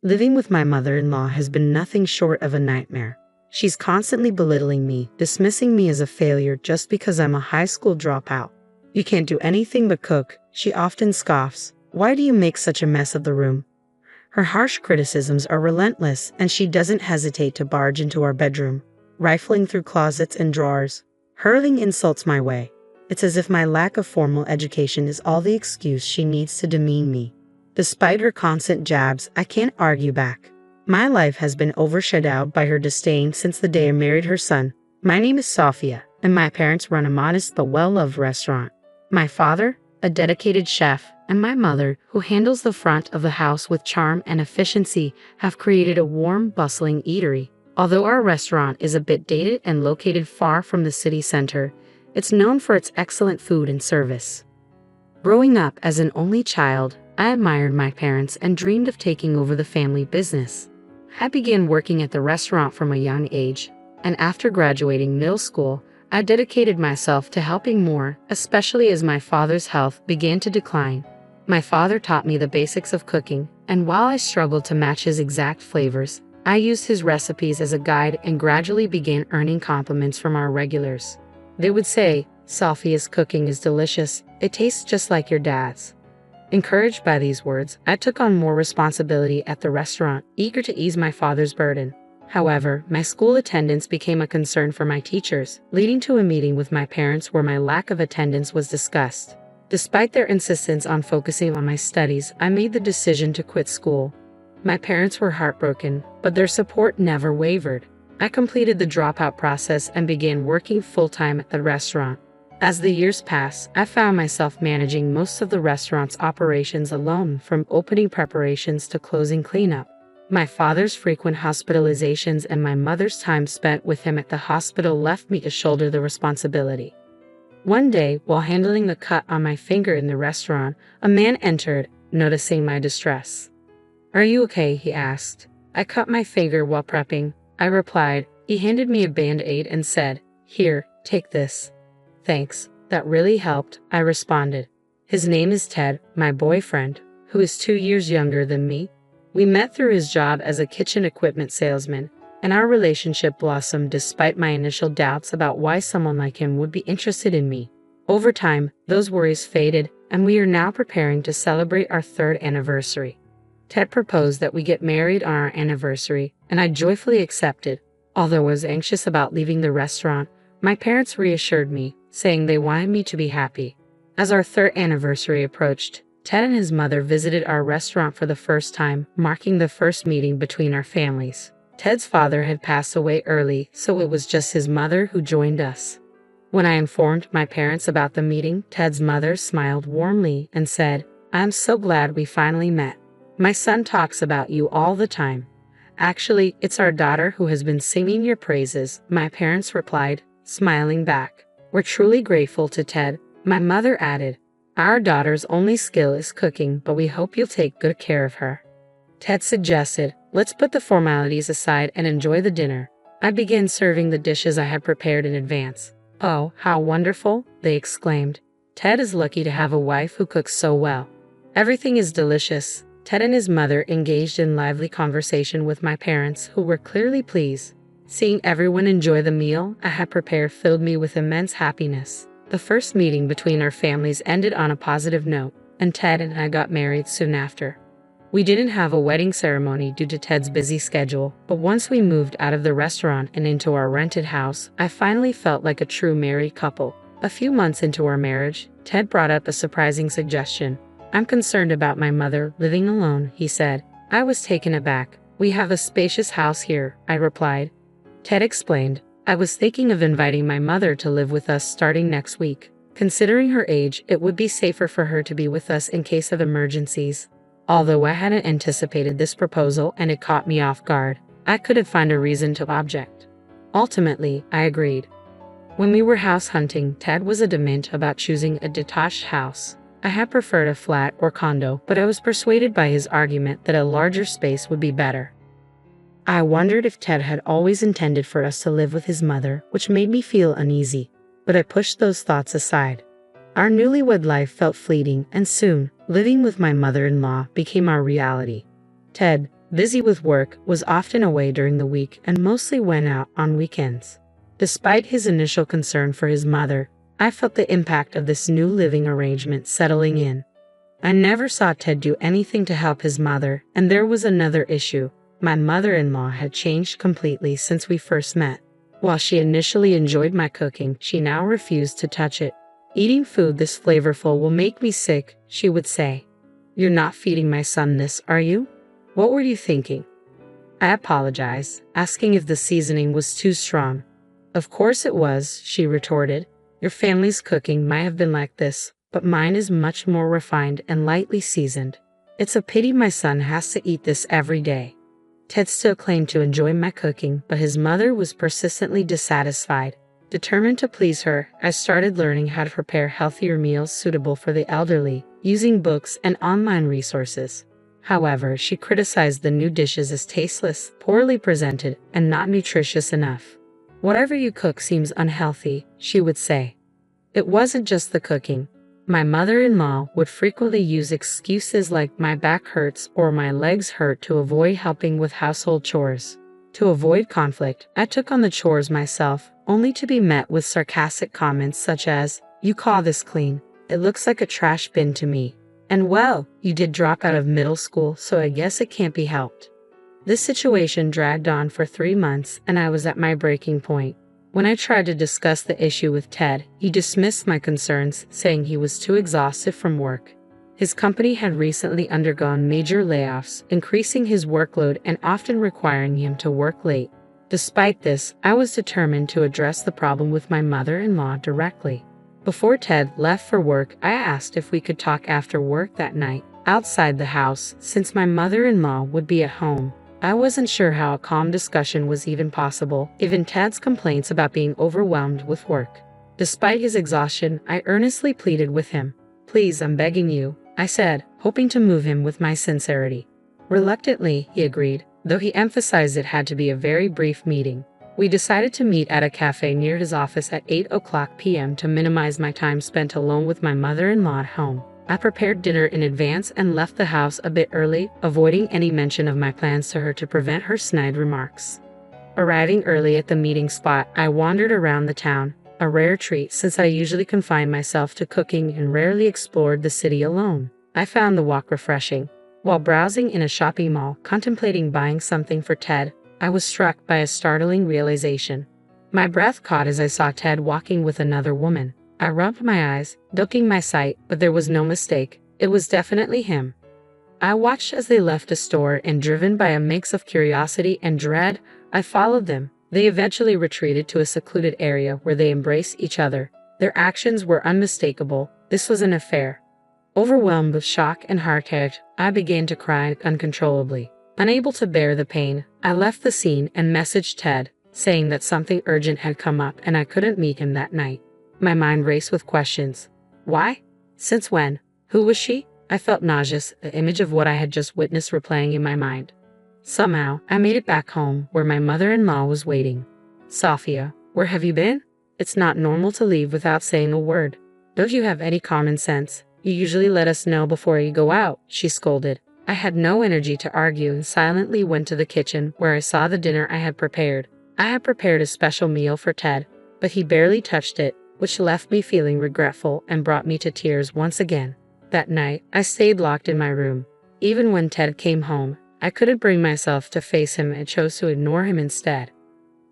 Living with my mother-in-law has been nothing short of a nightmare. She's constantly belittling me, dismissing me as a failure just because I'm a high school dropout. You can't do anything but cook, she often scoffs. Why do you make such a mess of the room? Her harsh criticisms are relentless, and she doesn't hesitate to barge into our bedroom, rifling through closets and drawers, hurling insults my way. It's as if my lack of formal education is all the excuse she needs to demean me. Despite her constant jabs, I can't argue back. My life has been overshadowed by her disdain since the day I married her son. My name is Sofia, and my parents run a modest but well-loved restaurant. My father, a dedicated chef, and my mother, who handles the front of the house with charm and efficiency, have created a warm, bustling eatery. Although our restaurant is a bit dated and located far from the city center, it's known for its excellent food and service. Growing up as an only child, I admired my parents and dreamed of taking over the family business. I began working at the restaurant from a young age, and after graduating middle school, I dedicated myself to helping more, especially as my father's health began to decline. My father taught me the basics of cooking, and while I struggled to match his exact flavors, I used his recipes as a guide and gradually began earning compliments from our regulars. They would say, "Sofia's cooking is delicious, it tastes just like your dad's." Encouraged by these words, I took on more responsibility at the restaurant, eager to ease my father's burden. However, my school attendance became a concern for my teachers, leading to a meeting with my parents where my lack of attendance was discussed. Despite their insistence on focusing on my studies, I made the decision to quit school. My parents were heartbroken, but their support never wavered. I completed the dropout process and began working full-time at the restaurant. As the years passed, I found myself managing most of the restaurant's operations alone, from opening preparations to closing cleanup. My father's frequent hospitalizations and my mother's time spent with him at the hospital left me to shoulder the responsibility. One day, while handling the cut on my finger in the restaurant, a man entered, noticing my distress. "Are you okay?" he asked. "I cut my finger while prepping," I replied. He handed me a Band-Aid and said, "Here, take this." "Thanks, that really helped," I responded. His name is Ted, my boyfriend, who is 2 years younger than me. We met through his job as a kitchen equipment salesman, and our relationship blossomed despite my initial doubts about why someone like him would be interested in me. Over time, those worries faded, and we are now preparing to celebrate our 3rd anniversary. Ted proposed that we get married on our anniversary, and I joyfully accepted. Although I was anxious about leaving the restaurant, my parents reassured me, saying they wanted me to be happy. As our 3rd anniversary approached, Ted and his mother visited our restaurant for the first time, marking the first meeting between our families. Ted's father had passed away early, so it was just his mother who joined us. When I informed my parents about the meeting, Ted's mother smiled warmly and said, "I'm so glad we finally met. My son talks about you all the time." "Actually, it's our daughter who has been singing your praises," my parents replied, smiling back. "We're truly grateful to Ted," my mother added. "Our daughter's only skill is cooking, but we hope you'll take good care of her." Ted suggested, "Let's put the formalities aside and enjoy the dinner." I began serving the dishes I had prepared in advance. "Oh, how wonderful," they exclaimed. "Ted is lucky to have a wife who cooks so well." "Everything is delicious." Ted and his mother engaged in lively conversation with my parents, who were clearly pleased. Seeing everyone enjoy the meal I had prepared filled me with immense happiness. The first meeting between our families ended on a positive note, and Ted and I got married soon after. We didn't have a wedding ceremony due to Ted's busy schedule, but once we moved out of the restaurant and into our rented house, I finally felt like a true married couple. A few months into our marriage, Ted brought up a surprising suggestion. "I'm concerned about my mother living alone," he said. I was taken aback. "We have a spacious house here," I replied. Ted explained, "I was thinking of inviting my mother to live with us starting next week. Considering her age, it would be safer for her to be with us in case of emergencies." Although I hadn't anticipated this proposal and it caught me off guard, I couldn't find a reason to object. Ultimately, I agreed. When we were house hunting, Ted was adamant about choosing a detached house. I had preferred a flat or condo, but I was persuaded by his argument that a larger space would be better. I wondered if Ted had always intended for us to live with his mother, which made me feel uneasy, but I pushed those thoughts aside. Our newlywed life felt fleeting, and soon, living with my mother-in-law became our reality. Ted, busy with work, was often away during the week and mostly went out on weekends. Despite his initial concern for his mother, I felt the impact of this new living arrangement settling in. I never saw Ted do anything to help his mother, and there was another issue. My mother-in-law had changed completely since we first met. While she initially enjoyed my cooking, she now refused to touch it. "Eating food this flavorful will make me sick," she would say. "You're not feeding my son this, are you? What were you thinking?" I apologized, asking if the seasoning was too strong. "Of course it was," she retorted. "Your family's cooking might have been like this, but mine is much more refined and lightly seasoned. It's a pity my son has to eat this every day." Ted still claimed to enjoy my cooking, but his mother was persistently dissatisfied. Determined to please her, I started learning how to prepare healthier meals suitable for the elderly, using books and online resources. However, she criticized the new dishes as tasteless, poorly presented, and not nutritious enough. "Whatever you cook seems unhealthy," she would say. It wasn't just the cooking. My mother-in-law would frequently use excuses like "my back hurts" or "my legs hurt" to avoid helping with household chores. To avoid conflict, I took on the chores myself, only to be met with sarcastic comments such as, "You call this clean? It looks like a trash bin to me. And well, you did drop out of middle school, so I guess it can't be helped." This situation dragged on for 3 months, and I was at my breaking point. When I tried to discuss the issue with Ted, he dismissed my concerns, saying he was too exhausted from work. His company had recently undergone major layoffs, increasing his workload and often requiring him to work late. Despite this, I was determined to address the problem with my mother-in-law directly. Before Ted left for work, I asked if we could talk after work that night, outside the house, since my mother-in-law would be at home. I wasn't sure how a calm discussion was even possible, given Ted's complaints about being overwhelmed with work. Despite his exhaustion, I earnestly pleaded with him. "Please, I'm begging you," I said, hoping to move him with my sincerity. Reluctantly, he agreed, though he emphasized it had to be a very brief meeting. We decided to meet at a cafe near his office at 8:00 p.m. to minimize my time spent alone with my mother-in-law at home. I prepared dinner in advance and left the house a bit early, avoiding any mention of my plans to her to prevent her snide remarks. Arriving early at the meeting spot, I wandered around the town, a rare treat since I usually confine myself to cooking and rarely explored the city alone. I found the walk refreshing. While browsing in a shopping mall, contemplating buying something for Ted, I was struck by a startling realization. My breath caught as I saw Ted walking with another woman. I rubbed my eyes, ducking my sight, but there was no mistake. It was definitely him. I watched as they left the store, and driven by a mix of curiosity and dread, I followed them. They eventually retreated to a secluded area where they embraced each other. Their actions were unmistakable. This was an affair. Overwhelmed with shock and heartache, I began to cry uncontrollably. Unable to bear the pain, I left the scene and messaged Ted, saying that something urgent had come up and I couldn't meet him that night. My mind raced with questions. Why? Since when? Who was she? I felt nauseous, the image of what I had just witnessed replaying in my mind. Somehow, I made it back home, where my mother-in-law was waiting. "Sofia, where have you been? It's not normal to leave without saying a word. Don't you have any common sense? You usually let us know before you go out," she scolded. I had no energy to argue and silently went to the kitchen, where I saw the dinner I had prepared. I had prepared a special meal for Ted, but he barely touched it, which left me feeling regretful and brought me to tears once again. That night, I stayed locked in my room. Even when Ted came home, I couldn't bring myself to face him and chose to ignore him instead.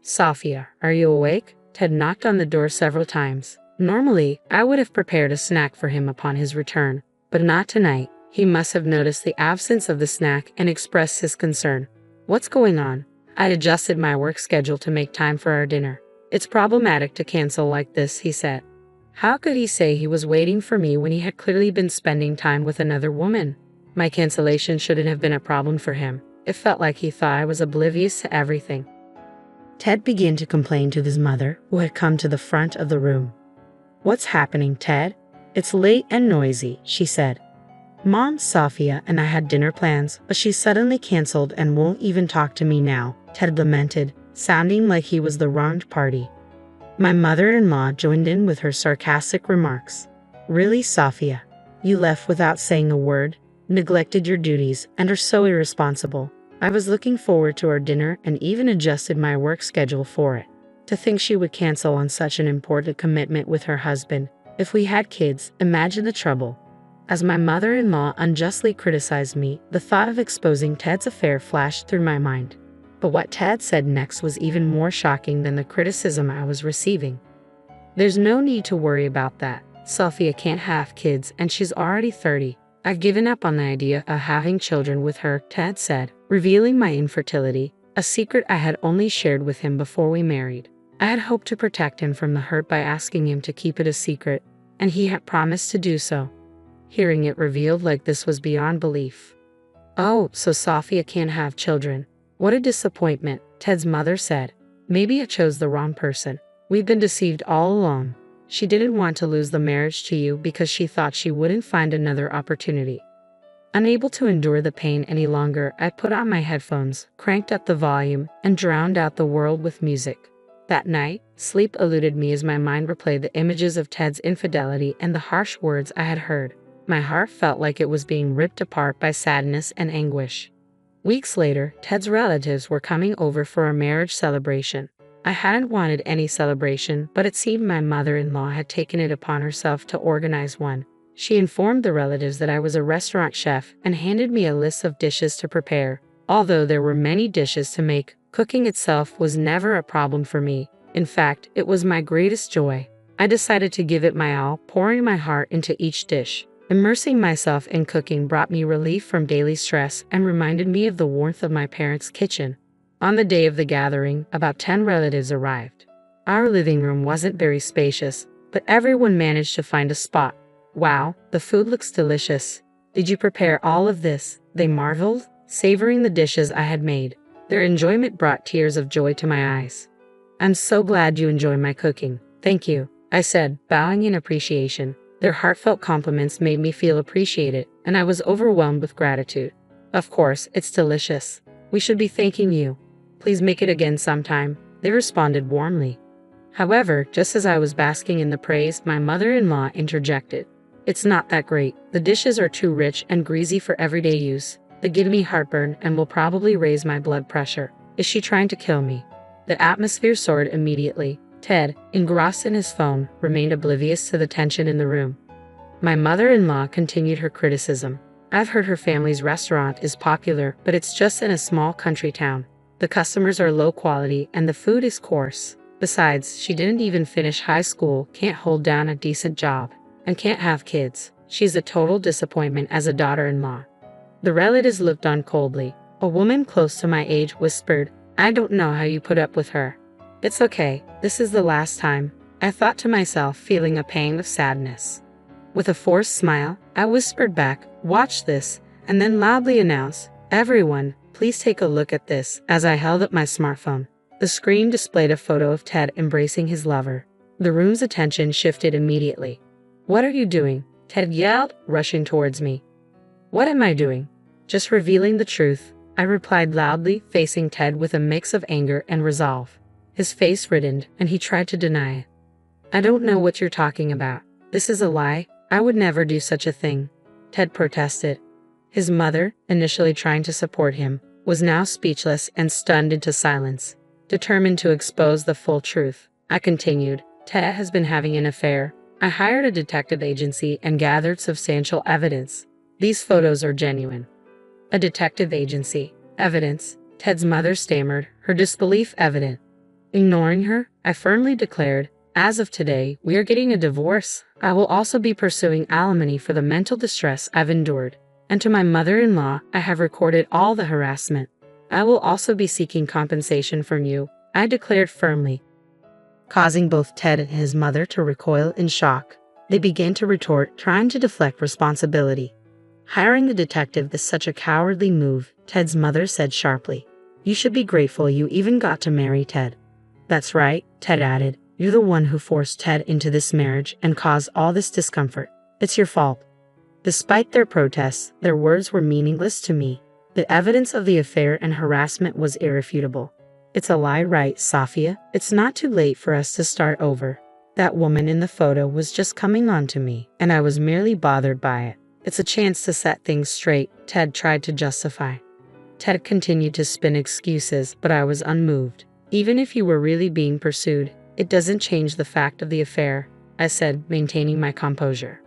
"Sofia, are you awake?" Ted knocked on the door several times. Normally, I would have prepared a snack for him upon his return, but not tonight. He must have noticed the absence of the snack and expressed his concern. "What's going on?" I adjusted my work schedule to make time for our dinner. "It's problematic to cancel like this," he said. How could he say he was waiting for me when he had clearly been spending time with another woman? My cancellation shouldn't have been a problem for him. It felt like he thought I was oblivious to everything. Ted began to complain to his mother, who had come to the front of the room. "What's happening, Ted? It's late and noisy," she said. "Mom, Sofia and I had dinner plans, but she suddenly canceled and won't even talk to me now," Ted lamented, sounding like he was the wronged party. My mother-in-law joined in with her sarcastic remarks. "Really, Sofia? You left without saying a word, neglected your duties, and are so irresponsible. I was looking forward to our dinner and even adjusted my work schedule for it. To think she would cancel on such an important commitment with her husband. If we had kids, imagine the trouble. As my mother-in-law unjustly criticized me, the thought of exposing Ted's affair flashed through my mind. But what Ted said next was even more shocking than the criticism I was receiving. There's no need to worry about that. Sophia can't have kids and she's already 30. I've given up on the idea of having children with her, Ted said, revealing my infertility, a secret I had only shared with him before we married. I had hoped to protect him from the hurt by asking him to keep it a secret, and he had promised to do so. Hearing it revealed like this was beyond belief. Oh, so Sophia can't have children. What a disappointment, Ted's mother said. Maybe I chose the wrong person. We've been deceived all along. She didn't want to lose the marriage to you because she thought she wouldn't find another opportunity. Unable to endure the pain any longer, I put on my headphones, cranked up the volume, and drowned out the world with music. That night, sleep eluded me as my mind replayed the images of Ted's infidelity and the harsh words I had heard. My heart felt like it was being ripped apart by sadness and anguish. Weeks later, Ted's relatives were coming over for a marriage celebration. I hadn't wanted any celebration, but it seemed my mother-in-law had taken it upon herself to organize one. She informed the relatives that I was a restaurant chef and handed me a list of dishes to prepare. Although there were many dishes to make, cooking itself was never a problem for me. In fact, it was my greatest joy. I decided to give it my all, pouring my heart into each dish. Immersing myself in cooking brought me relief from daily stress and reminded me of the warmth of my parents' kitchen. On the day of the gathering, about 10 relatives arrived. Our living room wasn't very spacious, but everyone managed to find a spot. Wow, the food looks delicious. Did you prepare all of this? They marveled, savoring the dishes I had made. Their enjoyment brought tears of joy to my eyes. I'm so glad you enjoy my cooking. Thank you, I said, bowing in appreciation. Their heartfelt compliments made me feel appreciated, and I was overwhelmed with gratitude. Of course, it's delicious. We should be thanking you. Please make it again sometime, they responded warmly. However, just as I was basking in the praise, my mother-in-law interjected. It's not that great. The dishes are too rich and greasy for everyday use. They give me heartburn and will probably raise my blood pressure. Is she trying to kill me? The atmosphere soared immediately. Ted, engrossed in his phone, remained oblivious to the tension in the room. My mother-in-law continued her criticism. I've heard her family's restaurant is popular, but it's just in a small country town. The customers are low quality and the food is coarse. Besides, she didn't even finish high school, can't hold down a decent job, and can't have kids. She's a total disappointment as a daughter-in-law. The relatives looked on coldly. A woman close to my age whispered, I don't know how you put up with her. It's okay, this is the last time, I thought to myself, feeling a pang of sadness. With a forced smile, I whispered back, watch this, and then loudly announced, everyone, please take a look at this, as I held up my smartphone. The screen displayed a photo of Ted embracing his lover. The room's attention shifted immediately. What are you doing? Ted yelled, rushing towards me. What am I doing? Just revealing the truth, I replied loudly, facing Ted with a mix of anger and resolve. His face reddened, and he tried to deny it. I don't know what you're talking about. This is a lie. I would never do such a thing, Ted protested. His mother, initially trying to support him, was now speechless and stunned into silence. Determined to expose the full truth, I continued, Ted has been having an affair. I hired a detective agency and gathered substantial evidence. These photos are genuine. A detective agency. Evidence, Ted's mother stammered, her disbelief evident. Ignoring her, I firmly declared, as of today, we are getting a divorce. I will also be pursuing alimony for the mental distress I've endured. And to my mother-in-law, I have recorded all the harassment. I will also be seeking compensation from you, I declared firmly. Causing both Ted and his mother to recoil in shock, they began to retort, trying to deflect responsibility. Hiring a detective is such a cowardly move, Ted's mother said sharply. You should be grateful you even got to marry Ted. That's right, Ted added. You're the one who forced Ted into this marriage and caused all this discomfort. It's your fault. Despite their protests, their words were meaningless to me. The evidence of the affair and harassment was irrefutable. It's a lie, right, Sophia? It's not too late for us to start over. That woman in the photo was just coming on to me, and I was merely bothered by it. It's a chance to set things straight, Ted tried to justify. Ted continued to spin excuses, but I was unmoved. Even if you were really being pursued, it doesn't change the fact of the affair, I said, maintaining my composure.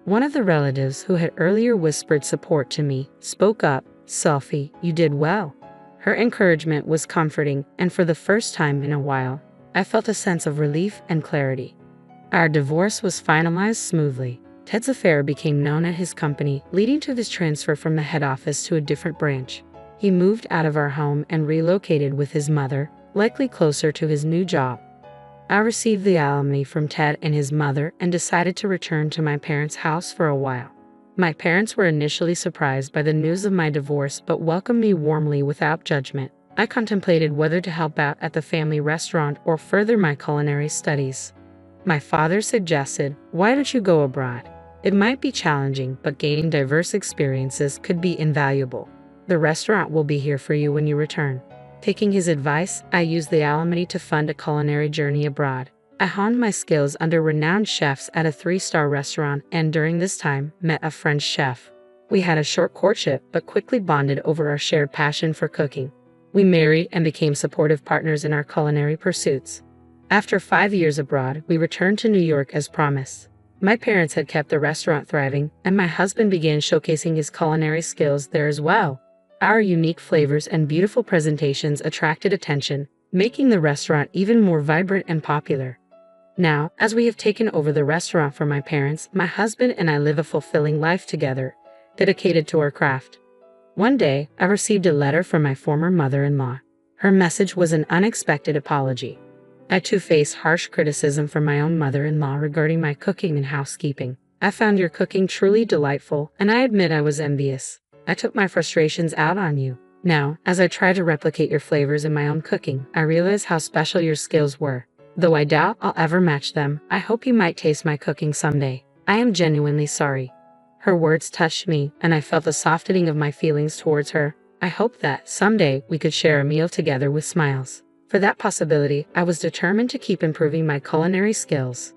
One of the relatives who had earlier whispered support to me spoke up. Sophie, you did well. Her encouragement was comforting, and for the first time in a while, I felt a sense of relief and clarity. Our divorce was finalized smoothly. Ted's affair became known at his company, leading to his transfer from the head office to a different branch. He moved out of our home and relocated with his mother, likely closer to his new job. I received the alimony from Ted and his mother and decided to return to my parents' house for a while. My parents were initially surprised by the news of my divorce but welcomed me warmly without judgment. I contemplated whether to help out at the family restaurant or further my culinary studies. My father suggested, "Why don't you go abroad? It might be challenging, but gaining diverse experiences could be invaluable. The restaurant will be here for you when you return." Taking his advice, I used the alimony to fund a culinary journey abroad. I honed my skills under renowned chefs at a 3-star restaurant and during this time met a French chef. We had a short courtship but quickly bonded over our shared passion for cooking. We married and became supportive partners in our culinary pursuits. After 5 years abroad, we returned to New York as promised. My parents had kept the restaurant thriving, and my husband began showcasing his culinary skills there as well. Our unique flavors and beautiful presentations attracted attention, making the restaurant even more vibrant and popular. Now, as we have taken over the restaurant from my parents, my husband and I live a fulfilling life together, dedicated to our craft. One day, I received a letter from my former mother-in-law. Her message was an unexpected apology. I too faced harsh criticism from my own mother-in-law regarding my cooking and housekeeping. "I found your cooking truly delightful, and I admit I was envious. I took my frustrations out on you. Now, as I try to replicate your flavors in my own cooking, I realize how special your skills were. Though I doubt I'll ever match them, I hope you might taste my cooking someday. I am genuinely sorry." Her words touched me, and I felt a softening of my feelings towards her. I hoped that, someday, we could share a meal together with smiles. For that possibility, I was determined to keep improving my culinary skills.